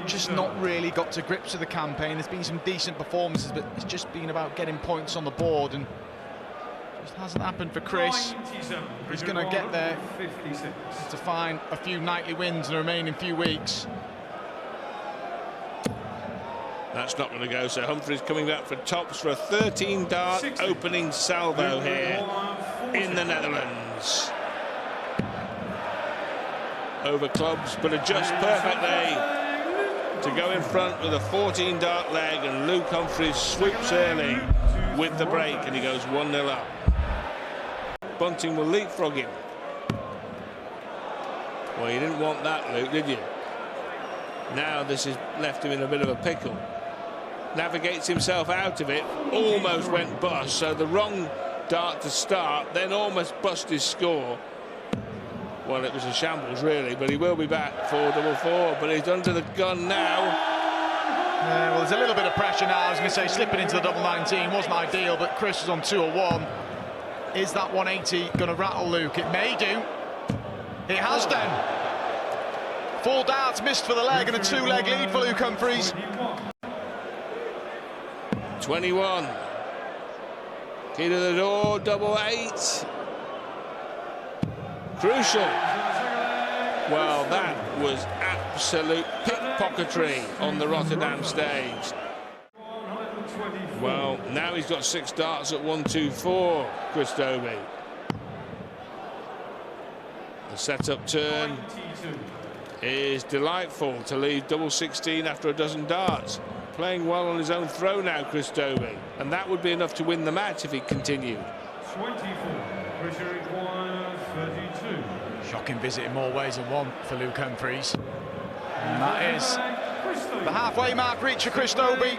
just not really got to grips with the campaign. There's been some decent performances, but it's just been about getting points on the board, and just hasn't happened for Chris. He's going to get there to find a few nightly wins in the remaining few weeks. That's not going to go, so Humphries coming back for tops for a 13-dart opening salvo here in the Netherlands. Over clubs, but adjusts perfectly to go in front with a 14-dart leg, and Luke Humphries swoops early with the break, and he goes 1-0 up. Bunting will leapfrog him. Well, you didn't want that, Luke, did you? Now this has left him in a bit of a pickle. Navigates himself out of it, almost went bust, so the wrong dart to start, then almost bust his score. Well, it was a shambles, really, but he will be back for 4-4, but he's under the gun now. Well, there's a little bit of pressure now. I was going to say, slipping into the double 19 wasn't ideal, but Chris was on 2-1. Is that 180 going to rattle Luke? It may do. It has done. 4 darts missed for the leg, and a 2-leg lead for Luke Humphries. 21. Key to the door, double 8. Crucial. Well, that was absolute pickpocketry on the Rotterdam stage. Well, now he's got 6 darts at 1-2-4, Chris Dobey. The setup turn is delightful to leave double 16 after a dozen darts. Playing well on his own throw now, Chris Dobey, and that would be enough to win the match if he continued. 24, pressure required 32. Shocking visit in more ways than one for Luke Humphries. And that is the halfway mark reached for Chris Dobey.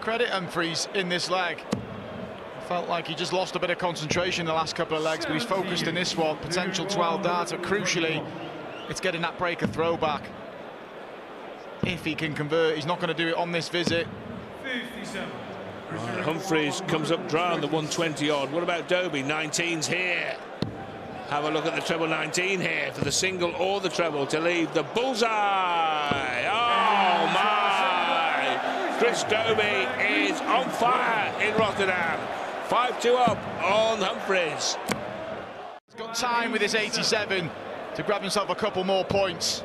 Credit Humphries in this leg. Felt like he just lost a bit of concentration in the last couple of legs, but he's focused in this one. Potential 12 darts, but crucially, it's getting that breaker throw back. If he can convert, he's not going to do it on this visit. 57. Right, Humphries comes up dry on the 120-odd. What about Dobey? 19's here. Have a look at the treble 19 here for the single or the treble to leave the bullseye. Oh, my! Chris Dobey is on fire in Rotterdam. 5-2 up on Humphries. He's got time with his 87 to grab himself a couple more points.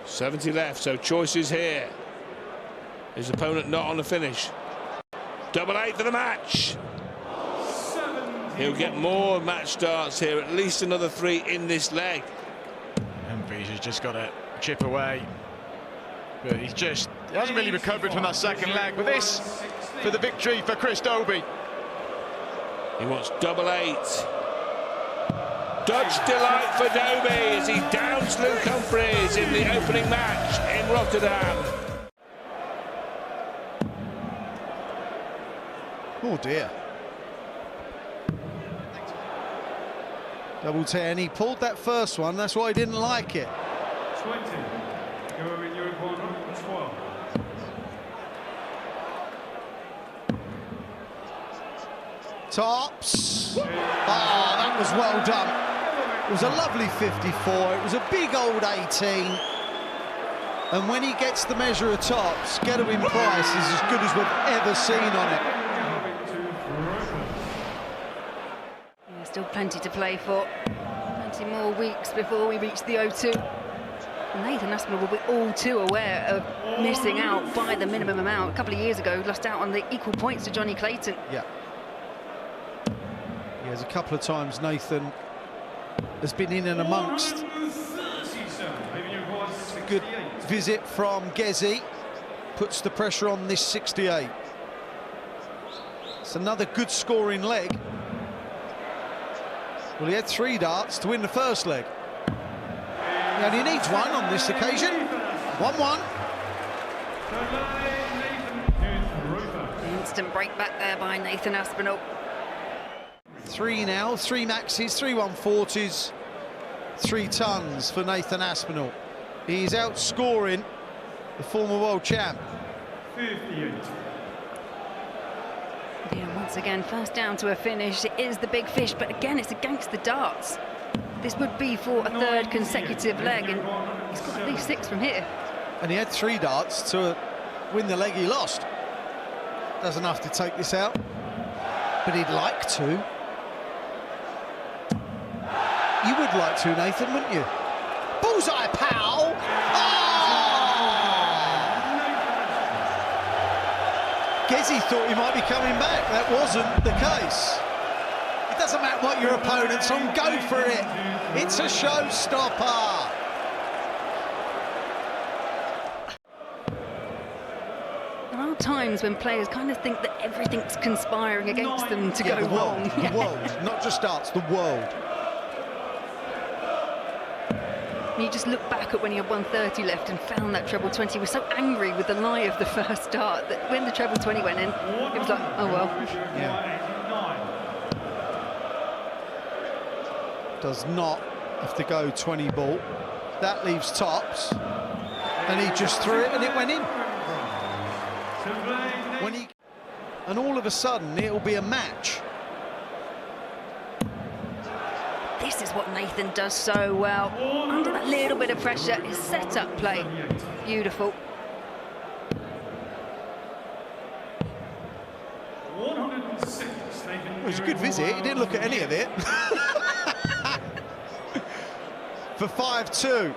70 left, so choices here. His opponent not on the finish. Double 8 for the match. He'll get more match starts here, at least another 3 in this leg. Humphries has just got to chip away. But he hasn't really recovered from that second leg. But this for the victory for Chris Dobey. He wants double 8. Dutch delight for Dobey as he downs Luke Humphries in the opening match in Rotterdam. Oh dear. Double 10, he pulled that first one, that's why he didn't like it. 20. Gerwen, you're at 112. Tops. Oh, that was well done. It was a lovely 54, it was a big old 18. And when he gets the measure of tops, Gerwen Price is as good as we've ever seen on it. Yeah, still plenty to play for. Plenty more weeks before we reach the O2. And Nathan Aspinall will be all too aware of missing out by the minimum amount. A couple of years ago, lost out on the equal points to Johnny Clayton. Yeah. There's a couple of times Nathan has been in and amongst. Good visit from Gezi, puts the pressure on this 68. It's another good scoring leg. Well, he had 3 darts to win the first leg. He only needs 1 on this occasion. 1-1. The instant break back there by Nathan Aspinall. 3 now, 3 maxes, 3 140s, 3 tons for Nathan Aspinall. He's outscoring the former world champ. 58. Yeah, once again, first down to a finish. It is the big fish, but again, it's against the darts. this would be for a third consecutive leg, and he's got at least 6 from here. And he had 3 darts to win the leg he lost. Doesn't have to take this out, but he'd like to. You would like to, Nathan, wouldn't you? Bullseye, pal! Gezzy thought he might be coming back. That wasn't the case. It doesn't matter what your opponent's on, go for it. It's a showstopper. There are times when players kind of think that everything's conspiring against them to go the world, wrong. the world, not just darts, the world. You just look back at when he had 130 left and found that treble 20. He was so angry with the lie of the first dart that when the treble 20 went in, it was like, oh well. Yeah. Does not have to go 20 ball. That leaves tops. And he just threw it and it went in. And all of a sudden, it'll be a match. This is what Nathan does so well. Under that little bit of pressure, his set-up play. Beautiful. 106. It was a good visit. He didn't look at any of it. For 5-2.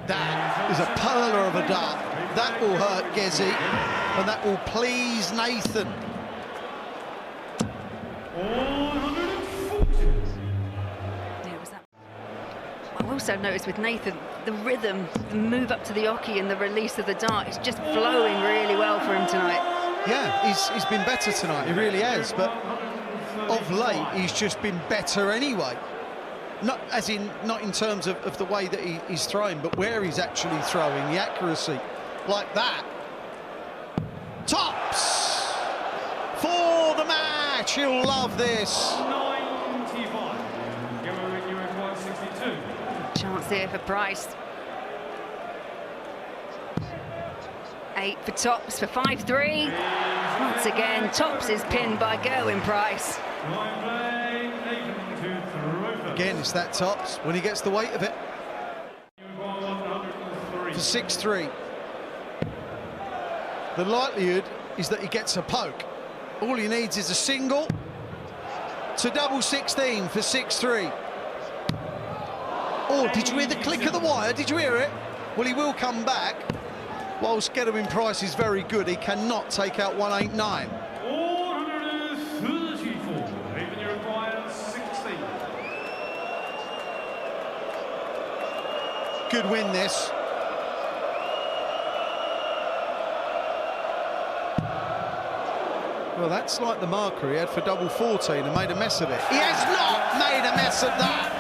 That is a perler of a dart. That will hurt Gezzy, and that will please Nathan. 140. Yeah, was that. I also noticed with Nathan, the rhythm, the move up to the oche and the release of the dart is just flowing really well for him tonight. Yeah, he's been better tonight, he really has, but of late he's just been better anyway. Not in terms of the way that he's throwing, but where he's actually throwing, the accuracy, like that. Tops for the match. He'll love this. 95. Gerwen, you require 62. Chance here for Price. 8 for Tops for 5-3. Once again, Tops is pinned by Gerwen Price. Again, it's that Tops when he gets the weight of it. For 6-3. The likelihood is that he gets a poke. All he needs is a single to double 16 for 6-3. Oh, did you hear the click of the wire? Did you hear it? Well, he will come back. Whilst Gerwen Price is very good, he cannot take out 189. 434. Even you require 60. Good win, this. Well, that's like the marker he had for double 14 and made a mess of it. He has not made a mess of that.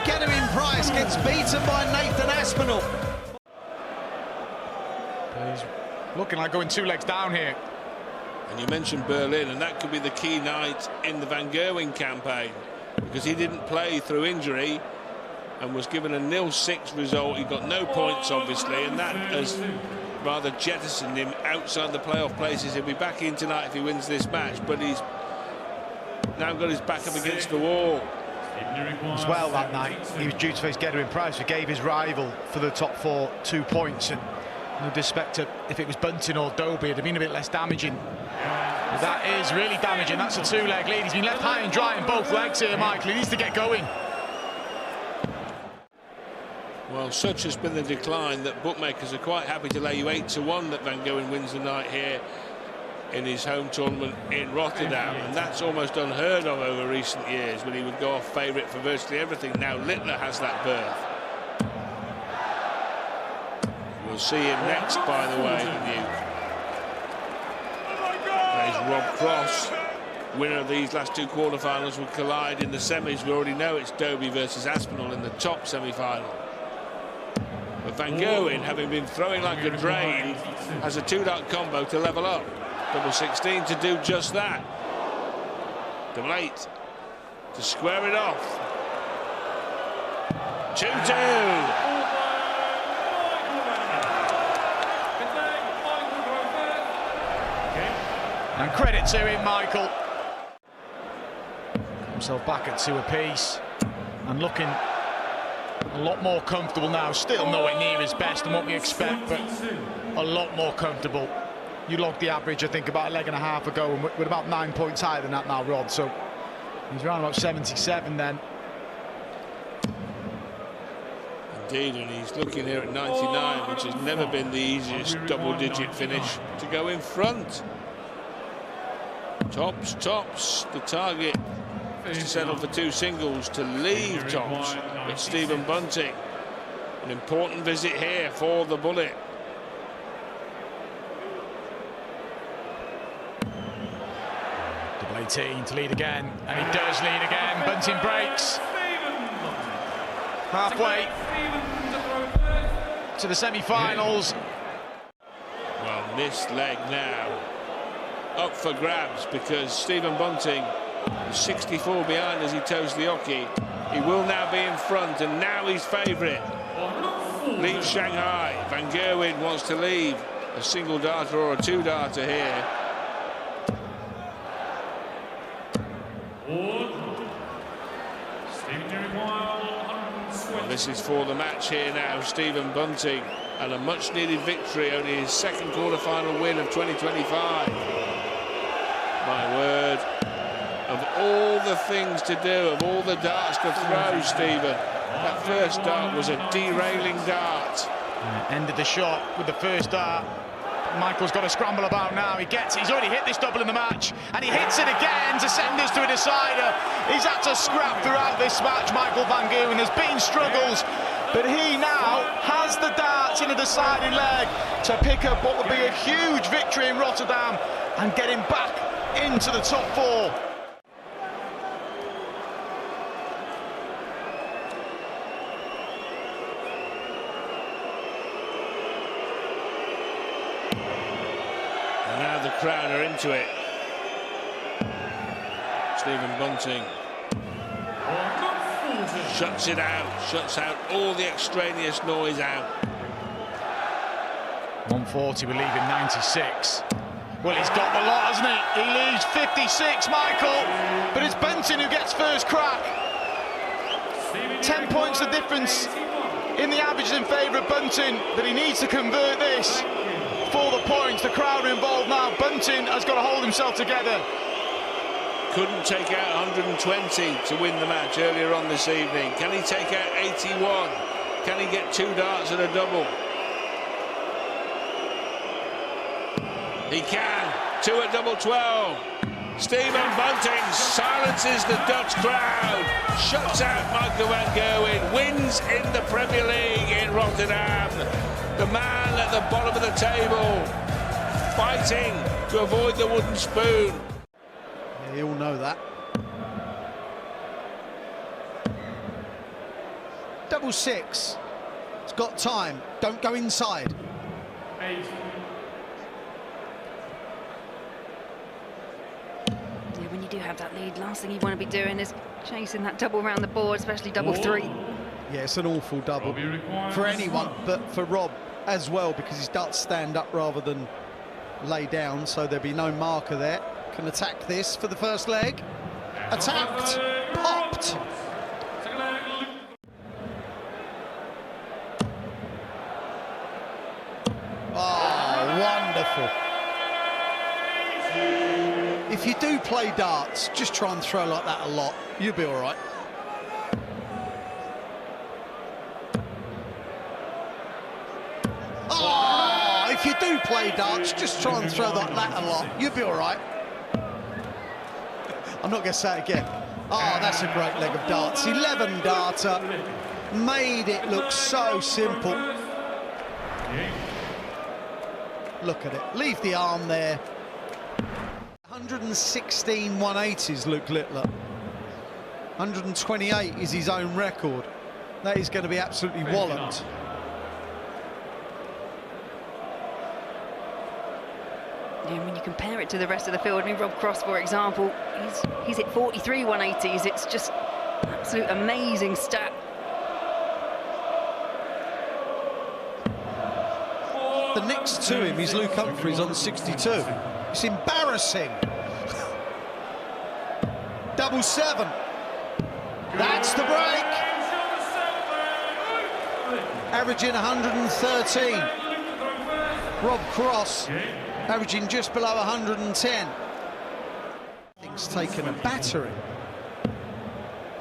Gerwen Price gets beaten by Nathan Aspinall. He's looking like going 2 legs down here. And you mentioned Berlin, and that could be the key night in the Van Gerwen campaign, because he didn't play through injury and was given a 0-6 result. He got no points, obviously, and that has rather jettisoned him outside the playoff places. He'll be back in tonight if he wins this match, but he's now got his back up against the wall. As well that night, he was due to face Gerwen Price, who gave his rival for the top 4 2 points, and with respect to if it was Bunting or Dobey, it'd have been a bit less damaging. But that is really damaging. That's a 2-leg lead. He's been left high and dry in both legs here, Michael. He needs to get going. Well, such has been the decline that bookmakers are quite happy to lay you 8-1 that Van Gerwen wins the night here in his home tournament in Rotterdam, and that's almost unheard of over recent years, when he would go off favourite for virtually everything. Now Littler has that berth. We'll see him next, by the way, the Duke. There's Rob Cross. Winner of these last 2 quarterfinals will collide in the semis. We already know it's Dobey versus Aspinall in the top semi-final. But Van Gerwen, having been throwing like a drain, has a 2-dart combo to level up. Double 16 to do just that. Double 8 to square it off. 2-2. And credit to him, Michael. Himself back at 2 apiece and looking a lot more comfortable now. Still nowhere near his best and what we expect, but a lot more comfortable. You logged the average, I think, about a leg and a half ago, and we're about 9 points higher than that now, Rod. So he's around about 77 then. Indeed, and he's looking here at 99, which has never been the easiest double-digit finish to go in front. Tops, the target is to settle for 2 singles to leave tops. It's Stephen Bunting. An important visit here for the Bullet. Double 18 to lead again, and he does lead again. Bunting breaks. Halfway to the semi-finals. Well, this leg now up for grabs, because Stephen Bunting is 64 behind as he toes the hockey. He will now be in front, and now he's favourite. Leaves Shanghai. Van Gerwen wants to leave a single darter or a 2-darter here. Well, this is for the match here now. Stephen Bunting, and a much needed victory, only his 2nd quarter-final win of 2025. My word, of all the things to do, of all the darts to throw, Stephen, that first dart was a derailing dart. Ended the shot with the first dart. Michael's got to scramble about now. He's already hit this double in the match, and he hits it again to send us to a decider. He's had to scrap throughout this match, Michael Van Gerwen. There's been struggles, but he now has the darts in a deciding leg to pick up what would be a huge victory in Rotterdam and get him back into the top 4. And now the crowd are into it. Stephen Bunting shuts it out, shuts out all the extraneous noise out. 140, we leave him 96. Well, he's got the lot, hasn't he? He leaves 56, Michael, but it's Bunting who gets first crack. 10 points the difference in the averages in favour of Bunting, but he needs to convert this for the points. The crowd are involved now. Bunting has got to hold himself together. Couldn't take out 120 to win the match earlier on this evening. Can he take out 81? Can he get 2 darts and a double? He can. 2 at double 12. Stephen Bunting silences the Dutch crowd, shuts out Michael Van Gerwen, wins in the Premier League in Rotterdam. The man at the bottom of the table, fighting to avoid the wooden spoon. Yeah, you all know that. Double 6. It's got time. Don't go inside. 8. When you do have that lead, last thing you want to be doing is chasing that double around the board, especially double 3. Yeah, it's an awful double for anyone, but for Rob as well, because his darts stand up rather than lay down, so there'll be no marker there. Can attack this for the first leg. Attacked, popped. Oh, wonderful. If you do play darts, just try and throw like that a lot. You'll be all right. Oh, if you do play darts, just try and throw like that a lot. You'll be all right. I'm not going to say it again. Oh, that's a great leg of darts. 11 darter. Made it look so simple. Look at it. Leave the arm there. 116 180s, Luke Littler. 128 is his own record. That is going to be absolutely walloped. Yeah, when you compare it to the rest of the field, I mean, Rob Cross, for example, he's hit 43 180s. It's just absolute amazing stat. The next to him is Luke Humphries on 62. It's embarrassing. Double 7. That's the break. Averaging 113. Rob Cross averaging just below 110. Things taken a battering.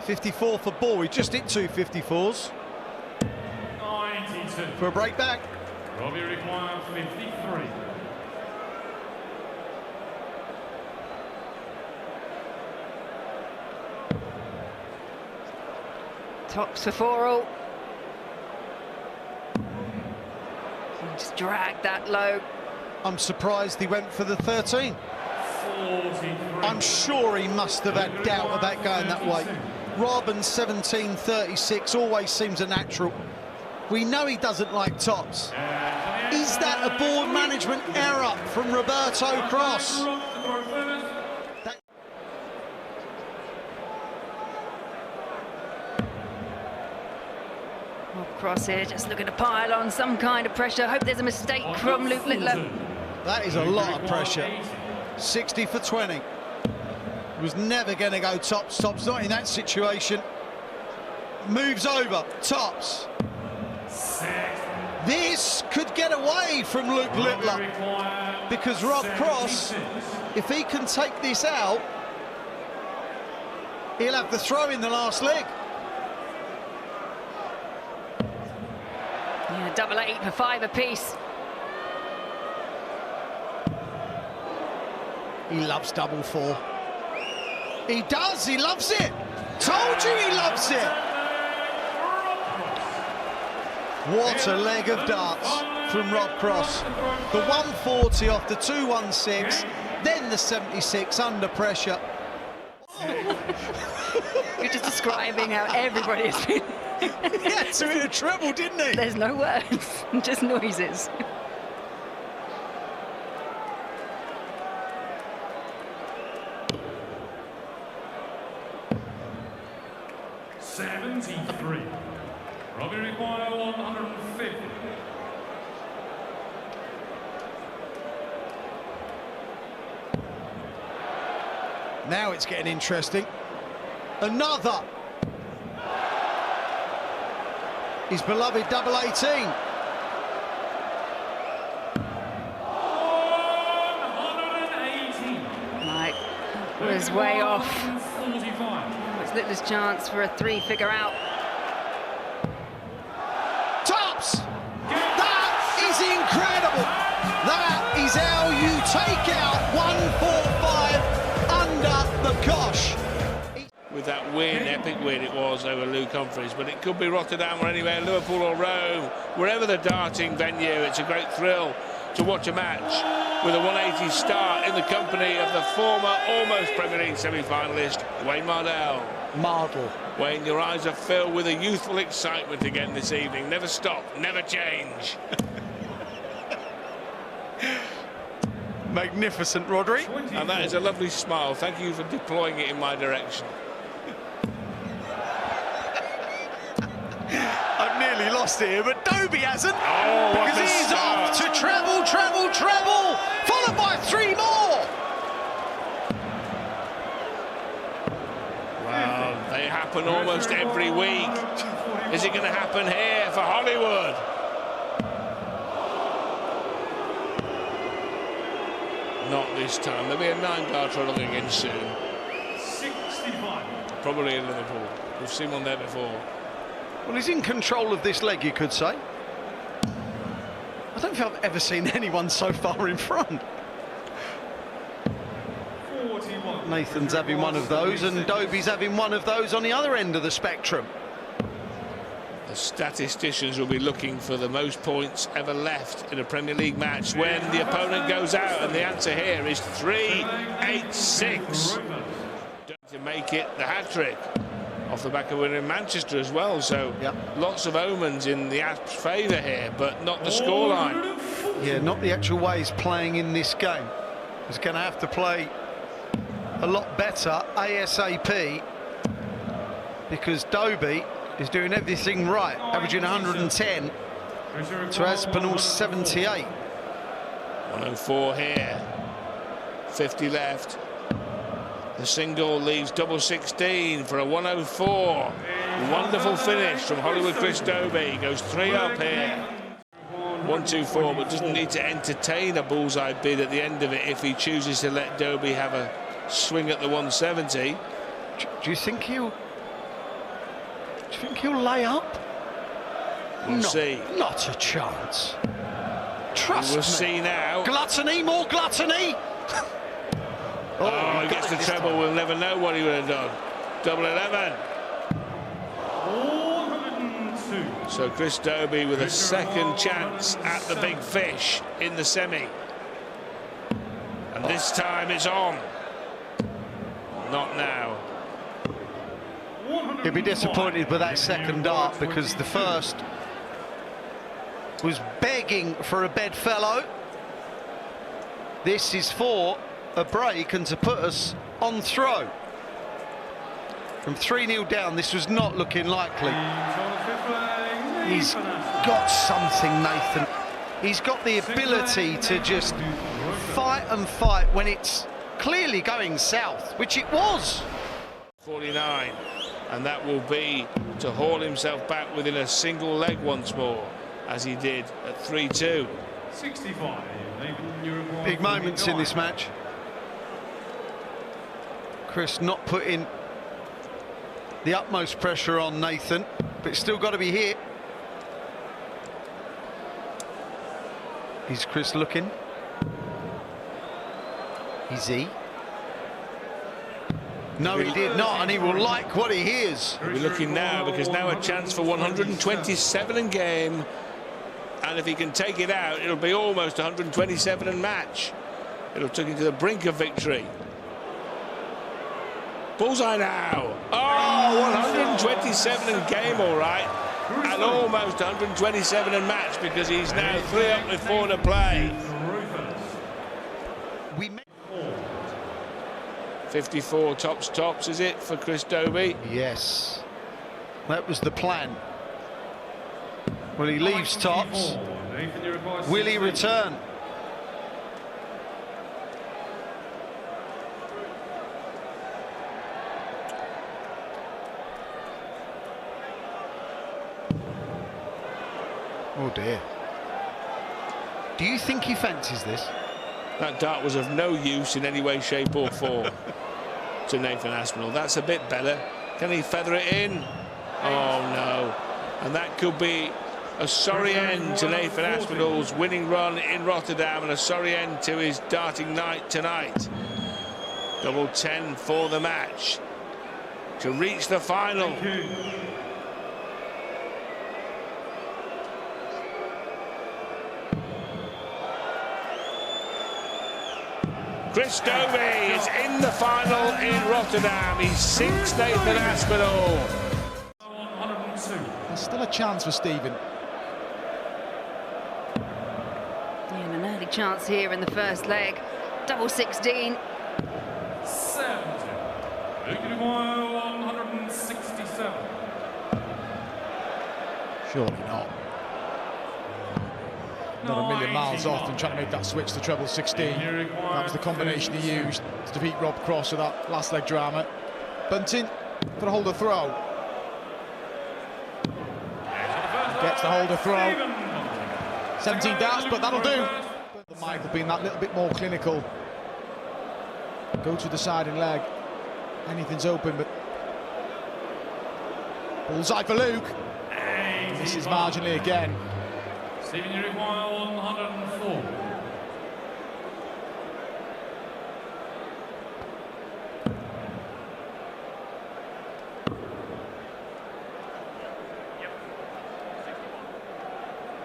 54 for Ball. He just hit 2 54s. 92. For a break back. Robbie requires 53. Tops for 4-all. Just drag that low. I'm surprised he went for the 13. 43. I'm sure he must have had doubt about going that way. Robin's 17.36 always seems a natural. We know he doesn't like tops. Is that a board management error from Roberto Cross? Cross here, just looking to pile on some kind of pressure. Hope there's a mistake from Luke Littler. That is a lot of pressure. 60 for 20. Was never going to go tops. Tops not in that situation. Moves over. Tops. This could get away from Luke Littler because Rob Cross, if he can take this out, he'll have the throw in the last leg. Yeah, double 8 for 5 apiece. He loves double 4. He does, he loves it. Told you he loves it. What a leg of darts from Rob Cross. The 140 off the 216, then the 76 under pressure. You're just describing how everybody has been. He had to hit a treble, didn't he? There's no words, just noises. Robbie require 150. Now it's getting interesting. Another. His beloved double 18. 180. Mike was way off. 45. It's Littler's chance for a 3-figure out. Tops! That is incredible! That is how you take out 145 under the cosh. With that win, epic win it was over Luke Humphries, but it could be Rotterdam or anywhere, Liverpool or Rome, wherever the darting venue. It's a great thrill to watch a match with a 180 start in the company of the former almost Premier League semi-finalist Wayne Mardell. Wayne, your eyes are filled with a youthful excitement again this evening. Never stop, never change. Magnificent, Rodri. And that is a lovely smile. Thank you for deploying it in my direction. I've nearly lost it here, but Dobey hasn't. Oh, what because a he's start. off to treble, treble, treble, followed by 3 more. Wow, they happen almost every week. Is it going to happen here for Hollywood? Not this time. There'll be a 9-dart rolling again soon. 65. Probably in Liverpool. We've seen one there before. Well, he's in control of this leg, you could say. I don't think I've ever seen anyone so far in front. 41. Nathan's having one of those, and Dobey's having one of those on the other end of the spectrum. The statisticians will be looking for the most points ever left in a Premier League match when the opponent goes out, and the answer here is 386 to make it the hat-trick off the back of winning in Manchester as well. So lots of omens in the Asps' favour here, but not the scoreline. Yeah, not the actual way he's playing in this game. He's going to have to play a lot better ASAP, because Dobey is doing everything right, averaging 110 to Aspinall's 78. 104 here. 50 left. The single leaves double 16 for a 104. Wonderful finish from Hollywood Chris Dobey. Goes 3 up here. 1-2-4, but doesn't need to entertain a bullseye bid at the end of it if he chooses to let Dobey have a swing at the 170. Do you think he'll lay up? We'll see. Not a chance. Trust me. We'll see now. Gluttony, more gluttony. Oh, he gets the treble. We'll never know what he would have done. Double 11. 402. So Chris Dobey with a second chance at the big fish in the semi. And this time it's on. Not now. He'll be disappointed with that second dart because the first was begging for a bedfellow. This is for a break and to put us on throw. From 3-0 down, this was not looking likely. He's got something, Nathan. He's got the ability to just fight and fight when it's clearly going south, which it was. 49, and that will be to haul himself back within a single leg once more, as he did at 3-2. 65. Big moments in this match. Chris not putting the utmost pressure on Nathan, but it's still got to be hit. Is Chris looking? Is he? No, he did not, and he will like what he hears. We'll be looking now, because now a chance for 127 in game, and if he can take it out, it'll be almost 127 and match. It'll take him to the brink of victory. Bullseye now. Oh, 127 in game, all right, and almost 127 in match, because he's now 3 up with 4 to play. 54 tops, is it, for Chris Dobey? Yes, that was the plan. Well, he leaves tops. Will he return? Oh dear. Do you think he fancies this? That dart was of no use in any way, shape or form to Nathan Aspinall. That's a bit better. Can he feather it in? Oh no. And that could be a sorry end to Nathan Aspinall's winning run in Rotterdam, and a sorry end to his darting night tonight. Double 10 for the match to reach the final. Chris Dobey is in the final in Rotterdam. He sinks Nathan Aspinall. 102. There's still a chance for Stephen. Yeah, and an early chance here in the first leg. Double 16. 70. Luke 167. Surely not. Not a million miles off and trying to make that switch to treble 16. That was the combination he used to defeat Rob Cross with that last leg drama. Bunting got to hold a throw. Gets to hold a throw. 17 darts, but that'll do. Michael being that little bit more clinical. Go to the side and leg. Anything's open, but bullseye for Luke. This is marginally again. Stephen, you require 104.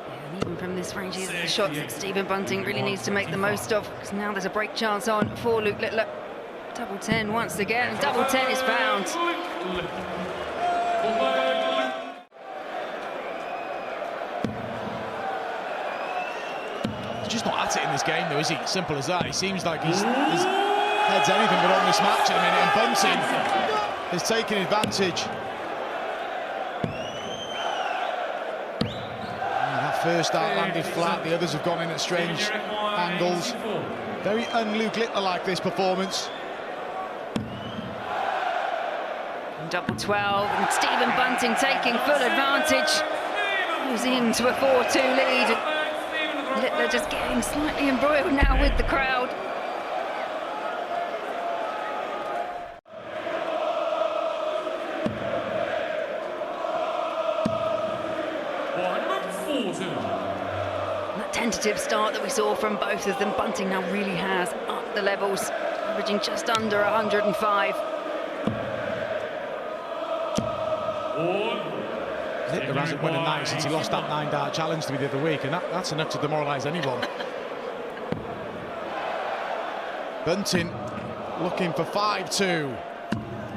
And even from this range, these are the shots that Stephen Bunting really needs to make the most of, because now there's a break chance on for Luke Littler. Double 10 once again. Double 10 is found. He's just not at it in this game, though, is he? Simple as that. He seems like his head's anything but on this match at the minute, and Bunting is taking advantage. First start landed flat, the others have gone in at strange angles. Very un-Luke Littler-like, this performance. Double 12, and Stephen Bunting taking full advantage. Goes into a 4-2 lead. Littler just getting slightly embroiled now with the crowd. That tentative start that we saw from both of them, Bunting now really has upped the levels, averaging just under 105. Littler hasn't won a night since he lost that 9-dart challenge to me the other week, and that's enough to demoralise anyone. Bunting looking for 5-2,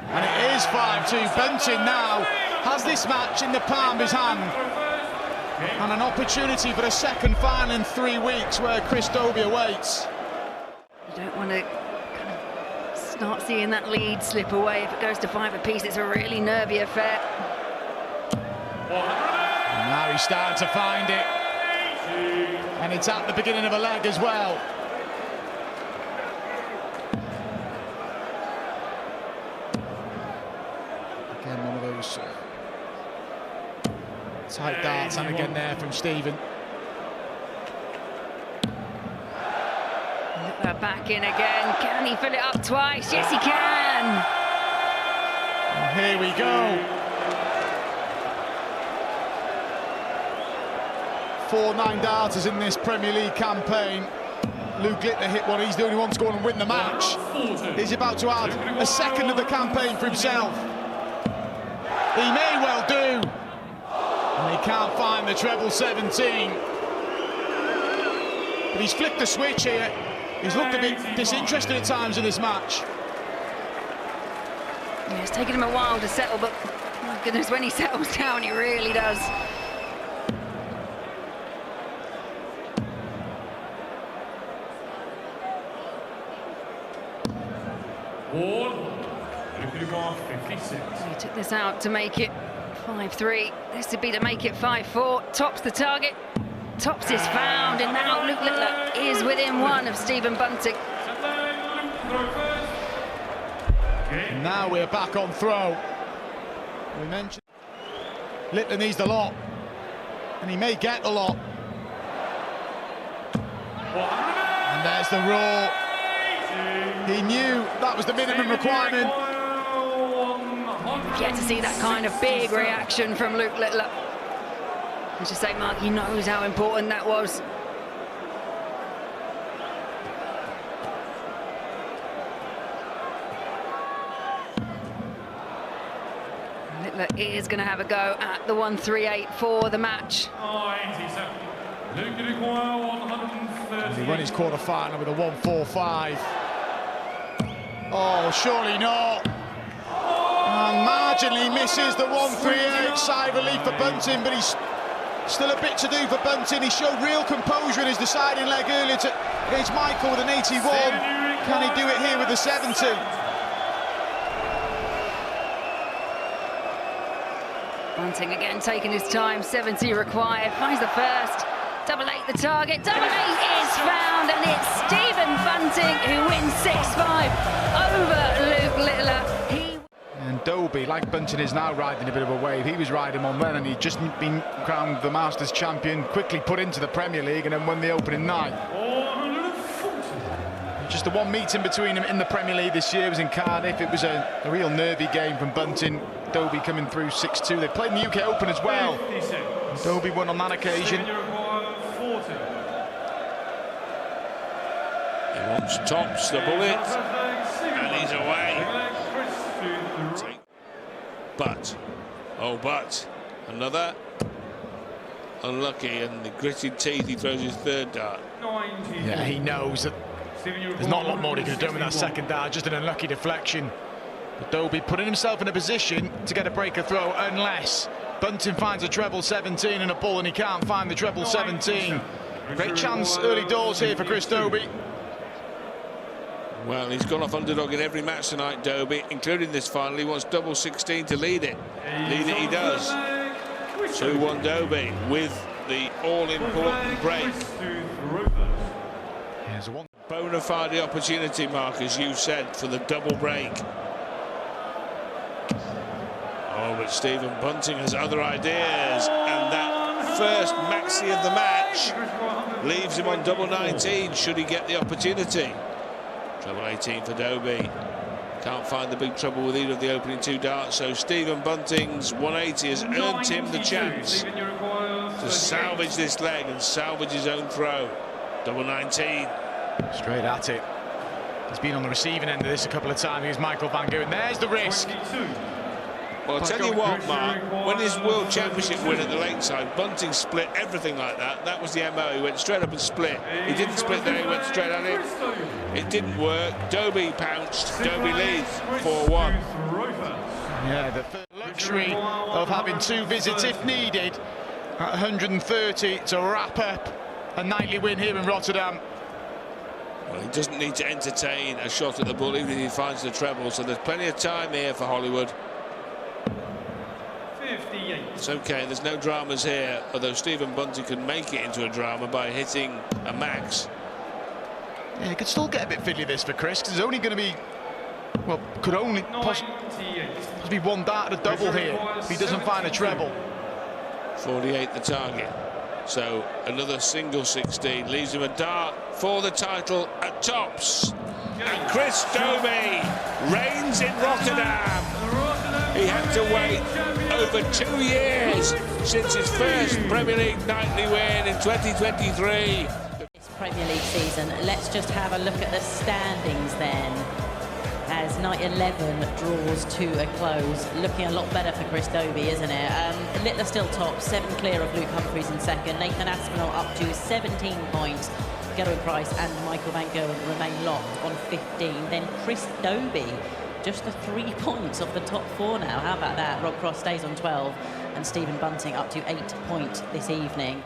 and it is 5-2. Bunting now has this match in the palm of his hand, and an opportunity for a second final in 3 weeks where Chris Dobey awaits. You don't want to kind of start seeing that lead slip away. If it goes to 5 apiece, it's a really nervy affair. And now he's starting to find it, and it's at the beginning of a leg as well. Again, one of those tight darts, and again there from Stephen. Back in again. Can he fill it up twice? Yes, he can. And here we go. 4 9-darters in this Premier League campaign. Luke Littler hit one. He's the only one to go on and win the match. He's about to add a second of the campaign for himself. He may well do. And he can't find the treble 17. But he's flicked the switch here. He's looked a bit disinterested at times in this match. Yeah, it's taken him a while to settle, but my goodness, when he settles down, he really does. He took this out to make it 5-3. This would be to make it 5-4. Tops the target. Tops is found, and now Luke Littler is within 1 of Stephen Bunting. And now we're back on throw. We mentioned Littler needs the lot, and he may get the lot. And there's the roar. He knew that was the minimum requirement. Yet to see that kind of big reaction from Luke Littler. As you say, Mark, he knows how important that was. Littler is going to have a go at the 138 for the match. He won his quarter-final with a 145. Oh, surely not. And marginally misses the 138. Sigh of relief for Bunting, but he's still a bit to do for Bunting. He showed real composure in his deciding leg earlier against Michael with an 81. Can he do it here with the 70? Bunting again taking his time, 70 required, finds the first, double 8 the target, double 8 is found, and it's Stephen Bunting who wins 6-5 over Luke Littler. And Dobey, like Bunting, is now riding a bit of a wave. He was riding on then, and he'd just been crowned the Masters champion, quickly put into the Premier League, and then won the opening night. Just the one meeting between them in the Premier League this year was in Cardiff. It was a real nervy game from Bunting. Dobey coming through 6-2. They played in the UK Open as well. Dobey won on that occasion. He wants tops the bullet, and he's away. But another unlucky, and the gritted teeth, he throws his 3rd dart. Yeah, he knows that there's not a lot more he could have done with that 2nd dart, just an unlucky deflection. But Dobey putting himself in a position to get a breaker throw unless Bunting finds a treble 17 and a bull, and he can't find the treble 17. Great chance early doors here for Chris Dobey. Well, he's gone off underdog in every match tonight, Dobey, including this final. He wants double 16 to lead it. Lead it he does. 2-1 Dobey with the all-important break. Here's a one. Bona fide opportunity, Mark, as you said, for the double break. Oh, but Stephen Bunting has other ideas, and that first maxi of the match leaves him on double 19 should he get the opportunity. Treble 18 for Dobey. Can't find the big trouble with either of the opening two darts, so Stephen Bunting's 180 has earned him the chance to salvage this leg and salvage his own throw. Double 19. Straight at it. He's been on the receiving end of this a couple of times. Here's Michael Van Gerwen. There's the risk. Well, I'll tell you what, Mark, when his World Championship win at the Lakeside, Bunting split everything like that. That was the MO. He went straight up and split. He didn't split there, he went straight at it. It didn't work. Dobey pounced. Dobey leads 4-1. Yeah, the luxury of having two visits if needed at 130 to wrap up a nightly win here in Rotterdam. Well, he doesn't need to entertain a shot at the ball even if he finds the treble, so there's plenty of time here for Hollywood. 58. It's okay, there's no dramas here, although Stephen Bunting could make it into a drama by hitting a max. Yeah, it could still get a bit fiddly this for Chris, because there's only going to be, well, could only possibly one dart at a double here if he doesn't find a treble. 48 the target, so another single 16 leaves him a dart for the title at tops. And Chris Dobey reigns in Rotterdam. He had to wait over 2 years since his first Premier League nightly win in 2023. This Premier League season, let's just have a look at the standings then. As night 11 draws to a close, looking a lot better for Chris Dobey, isn't it? Littler still top, 7 clear of Luke Humphries in second. Nathan Aspinall up to 17 points. Gerwen Price and Michael Van Gerwen remain locked on 15. Then Chris Dobey, just the 3 points off the top 4 now. How about that? Rob Cross stays on 12, and Stephen Bunting up to 8 points this evening.